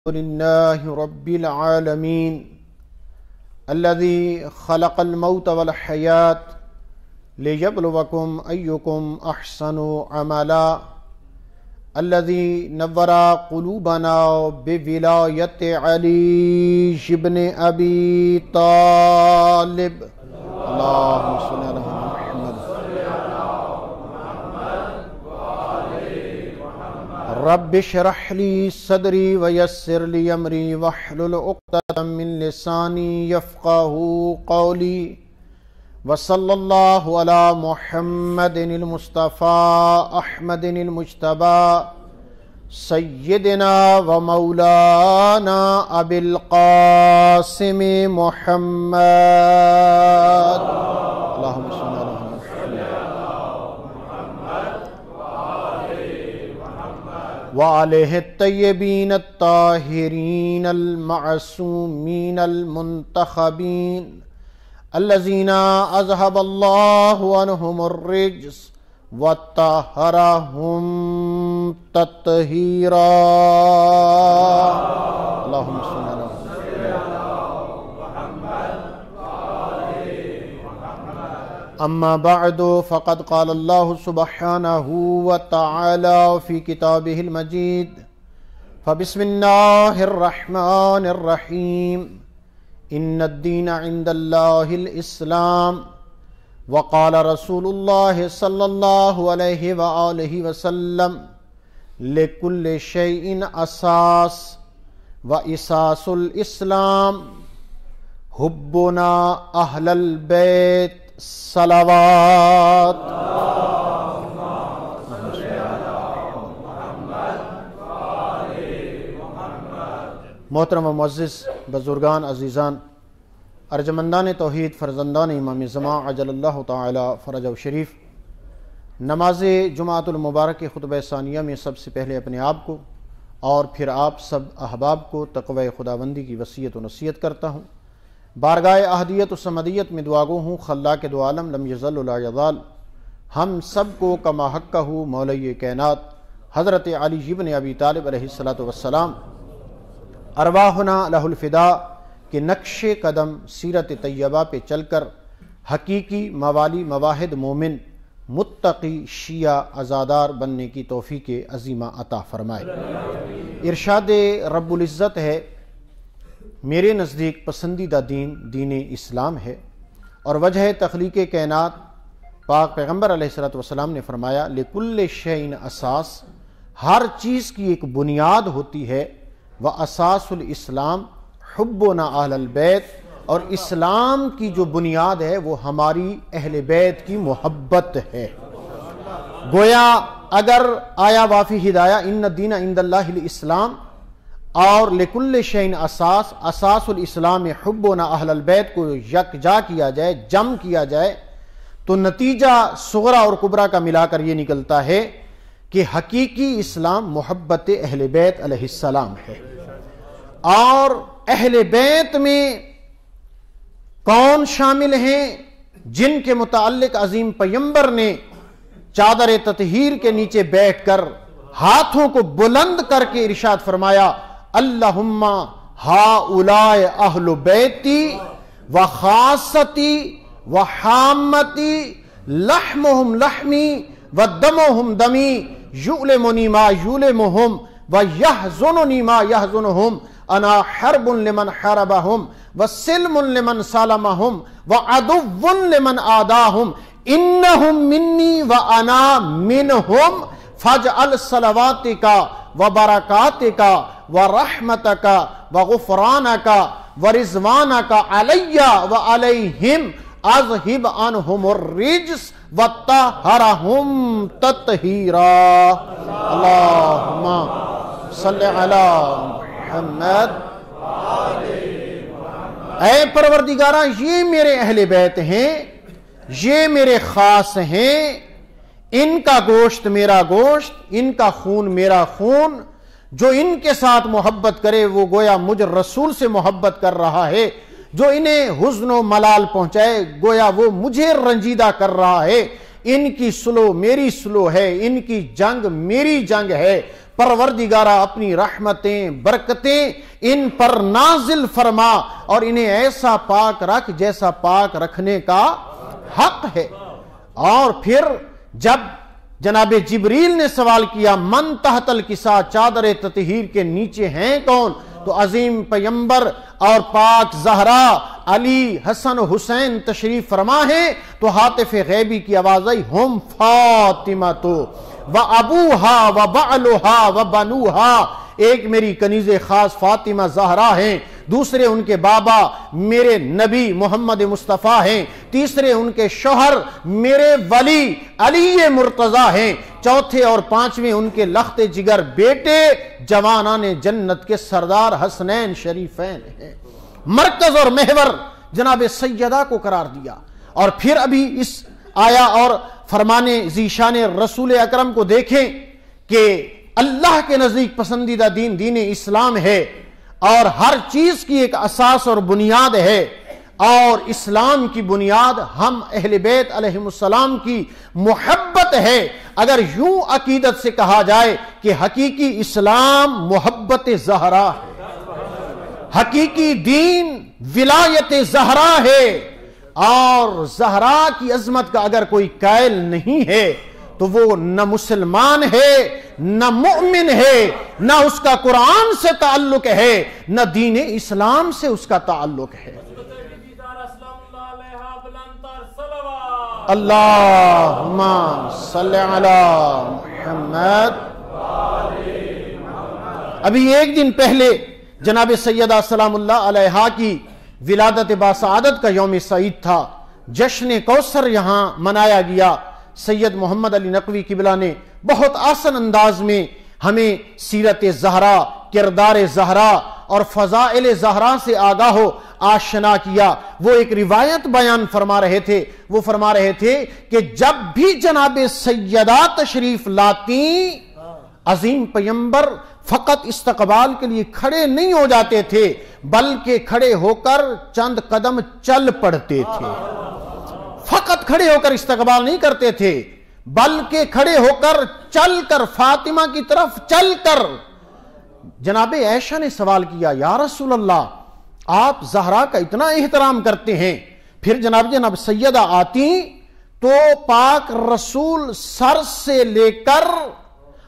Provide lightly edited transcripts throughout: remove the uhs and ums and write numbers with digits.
لله رب العالمين الذي خلق الموت والحياة ليبلوكم أيكم أحسن عملا الذي نور قلوبنا بولاية علي بن أبي طالب اللهم صل على محمد رب اشرح لي صدري ويسر لي امري واحلل عقدة من لساني يفقهوا قولي وصلى الله على محمد المصطفى احمد المجتبى سيدنا ومولانا ابي القاسم محمد اللهم صل على محمد وآلہ الطیبین الطاہرین المعصومین المنتخبین الذین اذهب اللہ عنہم الرجس وطہرہم تطہیرا اللہم صل علی اما بعد فقد قال اللہ سبحانہ وتعالی فی کتابہ المجید فبسم اللہ الرحمن الرحیم ان الدین عند اللہ الاسلام وقال رسول اللہ صلی اللہ علیہ وآلہ وسلم لکل شیء اساس واساس الاسلام حبنا اہل البیت صلوات محترم و معزز بزرگان عزیزان ارجمندان توحید فرزندان امام زمان عجل اللہ تعالی فرجہ شریف، نماز جمعۃ المبارک خطبہ ثانیہ میں سب سے پہلے اپنے آپ کو اور پھر آپ سب احباب کو تقوی خداوندی کی وصیت و نصیحت کرتا ہوں۔ بارگاہ احدیت و سمدیت میں دعا گو ہوں، خلاق دو عالم لم یزل ولا یزال ہم سب کو کما حقہ مولی کائنات حضرت علی بن ابی طالب علیہ السلام ارواحنا لہ الفدا کے نقش قدم سیرت طیبہ پہ چل کر حقیقی موالی مواحد مومن متقی شیعہ عزادار بننے کی توفیق عظیمہ عطا فرمائے۔ ارشاد رب العزت ہے، میرے نزدیک پسندیدہ دین دین اسلام ہے، اور وجہ تخلیق کائنات پاک پیغمبر علیہ السلام نے فرمایا لکل شیء اساس، ہر چیز کی ایک بنیاد ہوتی ہے، واساس الاسلام حبنا اہل البیت، اور اسلام کی جو بنیاد ہے وہ ہماری اہل بیت کی محبت ہے۔ گویا اگر آیا وافی ہدایہ ان الدین عند اللہ الاسلام اور لکل شیء اساس الاسلام حبنا اہل البیت کو یکجا کیا جائے، جم کیا جائے، تو نتیجہ صغرا اور کبرا کا ملا کر یہ نکلتا ہے کہ حقیقی اسلام محبت اہل بیت علیہ السلام ہے۔ اور اہل بیت میں کون شامل ہیں؟ جن کے متعلق عظیم پیغمبر نے چادر تطہیر کے نیچے بیٹھ کر ہاتھوں کو بلند کر کے ارشاد فرمایا اللہم ہؤلاء اہل بیتی وخاصتی وحامتی لحمہم لحمی ودمہم دمی یؤلمنی ما یؤلمہم ویحزننی ما یحزنہم انا حرب لمن حاربہم وسلم لمن سالمہم وعدو لمن آداہم انہم منی وانا منہم فاجعل صلواتک وبرکاتک ورحمتک وغفرانک ورضوانک علی وعلیہم اذہب عنہم الرجس وطہرہم تطہیرا اللہم صلی علی محمد۔ اے پروردگارہ، یہ میرے اہل بیت ہیں، یہ میرے خاص ہیں، ان کا گوشت میرا گوشت، ان کا خون میرا خون، جو ان کے ساتھ محبت کرے وہ گویا مجھ رسول سے محبت کر رہا ہے، جو انہیں حزن و ملال پہنچائے گویا وہ مجھے رنجیدہ کر رہا ہے، ان کی سلو میری سلو ہے، ان کی جنگ میری جنگ ہے، پروردگارہ اپنی رحمتیں برکتیں ان پر نازل فرما اور انہیں ایسا پاک رکھ جیسا پاک رکھنے کا حق ہے۔ اور پھر جب جناب جبریل نے سوال کیا من تحت الکساء، چادر تطہیر کے نیچے ہیں کون، تو عظیم پیمبر اور پاک زہرا علی حسن حسین تشریف فرما ہے، تو ہاتف غیبی کی آواز آئی ہم فاطمہ تو و ابوہا و بعلہا و بنوہا، ایک میری کنیز خاص فاطمہ زہرا ہیں، دوسرے ان کے بابا میرے نبی محمد مصطفیٰ ہیں، تیسرے ان کے شوہر میرے ولی علی مرتضیٰ ہیں، چوتھے اور پانچویں ان کے لخت جگر بیٹے جوانان جنت کے سردار حسنین شریفین ہیں۔ مرکز اور محور جناب سیدہ کو قرار دیا۔ اور پھر ابھی اس آیا اور فرمانے ذیشان رسول اکرم کو دیکھیں کہ اللہ کے نزدیک پسندیدہ دین دین اسلام ہے، اور ہر چیز کی ایک اساس اور بنیاد ہے، اور اسلام کی بنیاد ہم اہل بیت علیہم السلام کی محبت ہے۔ اگر یوں عقیدت سے کہا جائے کہ حقیقی اسلام محبت زہرا ہے، حقیقی دین ولایت زہرا ہے، اور زہرا کی عظمت کا اگر کوئی قائل نہیں ہے تو وہ نہ مسلمان ہے، نہ مؤمن ہے، نہ اس کا قرآن سے تعلق ہے، نہ دین اسلام سے اس کا تعلق ہے۔ اللہم صلی علی محمد۔ ابھی ایک دن پہلے جناب سیدہ سلام اللہ علیہا کی ولادت باسعادت کا یوم سعید تھا، جشن کوثر یہاں منایا گیا۔ سید محمد علی نقوی قبلہ نے بہت آسن انداز میں ہمیں سیرت زہرا، کردار زہرا اور فضائل زہرا سے آگاہ و آشنا کیا۔ وہ ایک روایت بیان فرما رہے تھے، وہ فرما رہے تھے کہ جب بھی جناب سیدہ تشریف لاتی، عظیم پیمبر فقط استقبال کے لیے کھڑے نہیں ہو جاتے تھے، بلکہ کھڑے ہو کر چند قدم چل پڑتے تھے۔ فقط کھڑے ہو کر استقبال نہیں کرتے تھے، بلکہ کھڑے ہو کر چل کر فاطمہ کی طرف چل کر۔ جناب عائشہ نے سوال کیا یا رسول اللہ، آپ زہرا کا اتنا احترام کرتے ہیں، پھر جناب سیدہ آتی تو پاک رسول سر سے لے کر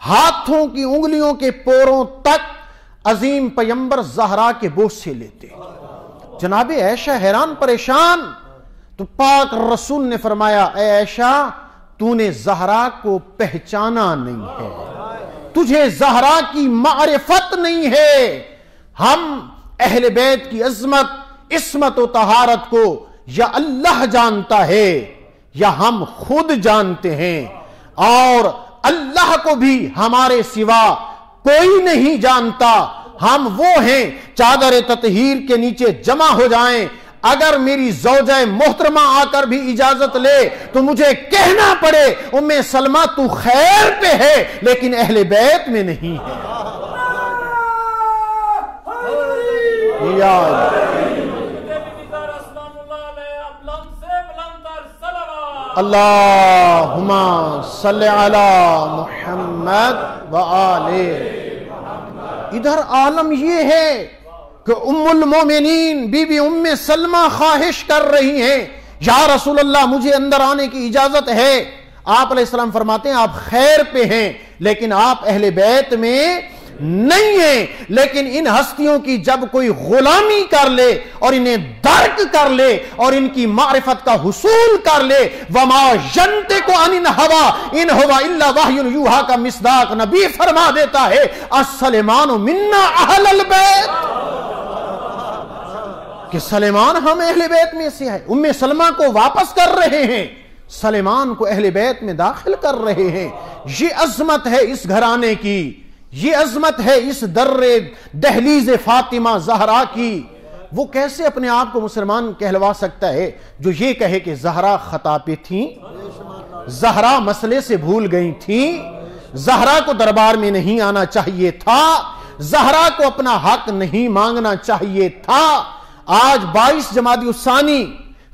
ہاتھوں کی انگلیوں کے پوروں تک عظیم پیمبر زہرا کے بوجھ سے لیتے۔ جناب عائشہ حیران پریشان، تو پاک رسول نے فرمایا اے عائشہ تو نے زہرا کو پہچانا نہیں ہے، تجھے زہرا کی معرفت نہیں ہے۔ ہم اہل بیت کی عظمت، عصمت و طہارت کو یا اللہ جانتا ہے یا ہم خود جانتے ہیں، اور اللہ کو بھی ہمارے سوا کوئی نہیں جانتا۔ ہم وہ ہیں چادر تطہیر کے نیچے جمع ہو جائیں، اگر میری زوجہ محترمہ آ کر بھی اجازت لے تو مجھے کہنا پڑے ام سلمہ تو خیر پہ ہے لیکن اہل بیت میں نہیں ہے۔ اللہم صلی علی محمد وآلہ۔ ادھر عالم یہ ہے کہ ام المومنین بی بی ام سلمہ خواہش کر رہی ہیں یا رسول اللہ مجھے اندر آنے کی اجازت ہے۔ آپ علیہ السلام فرماتے ہیں آپ خیر پہ ہیں لیکن آپ اہل بیت میں نہیں ہیں۔ لیکن ان ہستیوں کی جب کوئی غلامی کر لے اور انہیں درک کر لے اور ان کی معرفت کا حصول کر لے، وما ينطق عن الهوى ان هو الا وحی یوحی کا مصداق نبی فرما دیتا ہے السلیمان منا اہل البیت، کہ سلیمان ہم اہل بیت میں سے ہے۔ ام سلمہ کو واپس کر رہے ہیں، سلیمان کو اہل بیت میں داخل کر رہے ہیں۔ یہ عظمت ہے اس گھرانے کی، یہ عظمت ہے اس در دہلیز فاطمہ زہرا کی۔ وہ کیسے اپنے آپ کو مسلمان کہلوا سکتا ہے جو یہ کہے کہ زہرا خطا پہ تھیں، زہرا مسئلے سے بھول گئی تھیں، زہرا کو دربار میں نہیں آنا چاہیے تھا، زہرا کو اپنا حق نہیں مانگنا چاہیے تھا۔ آج 22 جمادی الثانی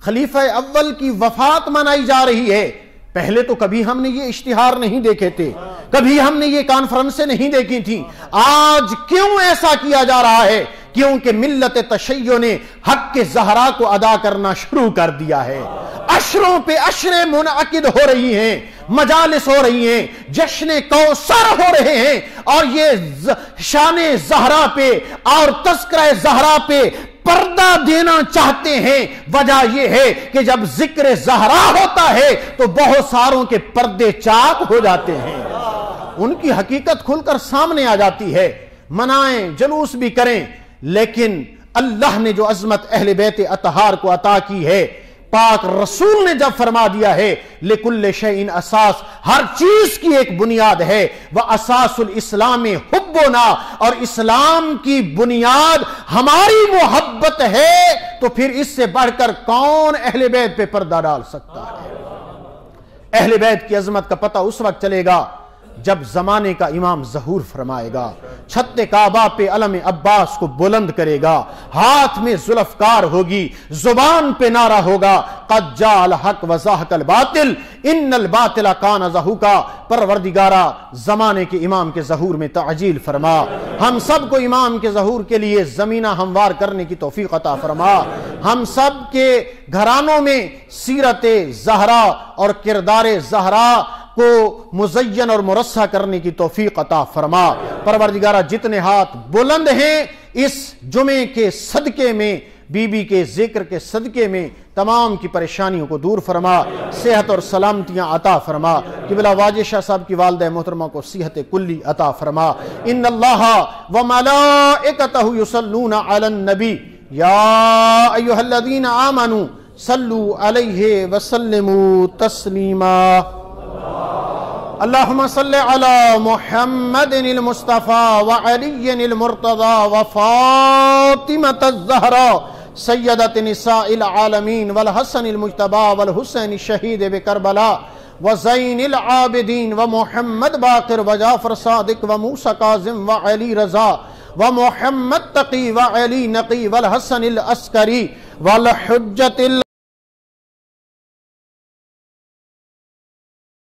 خلیفہ اول کی وفات منائی جا رہی ہے۔ پہلے تو کبھی ہم نے یہ اشتہار نہیں دیکھے تھے، کبھی ہم نے یہ کانفرنسیں نہیں دیکھی تھیں. آج کیوں ایسا کیا جا رہا ہے؟ کیونکہ ملت تشیع نے حق کے زہرا کو ادا کرنا شروع کر دیا ہے. عشروں پہ عشرے منعقد ہو رہی ہیں، مجالس ہو رہی ہیں، جشن کوثر ہو رہے ہیں، اور یہ شان زہرا پہ اور تذکرہ زہرا پہ پردہ دینا چاہتے ہیں. وجہ یہ ہے کہ جب ذکر زہرا ہوتا ہے تو بہت ساروں کے پردے چاک ہو جاتے ہیں، ان کی حقیقت کھل کر سامنے آ جاتی ہے. منائیں، جلوس بھی کریں، لیکن اللہ نے جو عظمت اہل بیت اطہار کو عطا کی ہے، پاک رسول نے جب فرما دیا ہے لِكُلِّ شَيْءٍ اساس، ہر چیز کی ایک بنیاد ہے، وَأَسَاسُ الْإِسْلَامِ حُبُّنَا، اور اسلام کی بنیاد ہماری محبت ہے، تو پھر اس سے بڑھ کر کون اہل بیت پہ پردہ ڈال سکتا ہے؟ اہل بیت کی عظمت کا پتہ اس وقت چلے گا جب زمانے کا امام ظہور فرمائے گا، چھت کعبہ پہ علم عباس کو بلند کرے گا، ہاتھ میں ذوالفقار ہوگی، زبان پہ نعرہ ہوگا قد جاء الحق وزاحق الباطل ان الباطل کان زہوقا. پروردگارا زمانے کے امام کے ظہور میں تعجیل فرما، ہم سب کو امام کے ظہور کے لیے زمینہ ہموار کرنے کی توفیق عطا فرما، ہم سب کے گھرانوں میں سیرت زہرا اور کردار زہرا کو مزین اور مرصع کرنے کی توفیق عطا فرما. پروردگارہ جتنے ہاتھ بلند ہیں اس جمعے کے صدقے میں، بی بی کے ذکر کے صدقے میں، تمام کی پریشانیوں کو دور فرما، صحت اور سلامتیاں عطا فرما. قبلہ واجد شاہ صاحب کی والدہ محترمہ کو صحت کلی عطا فرما. ان اللہ وملائکتہ یصلون علی النبی یا ایھا الذین آمنوا صلوا علیہ وسلموا تسلیما. اللهم صل على محمد المصطفى وعلي المرتضى وفاطمة الزهراء سيدة نساء العالمين والحسن المجتبى والحسين الشهيد بكربلاء وزين العابدين ومحمد باقر وجعفر صادق وموسى كاظم وعلي رضا ومحمد تقي وعلي نقي والحسن العسكري والحجة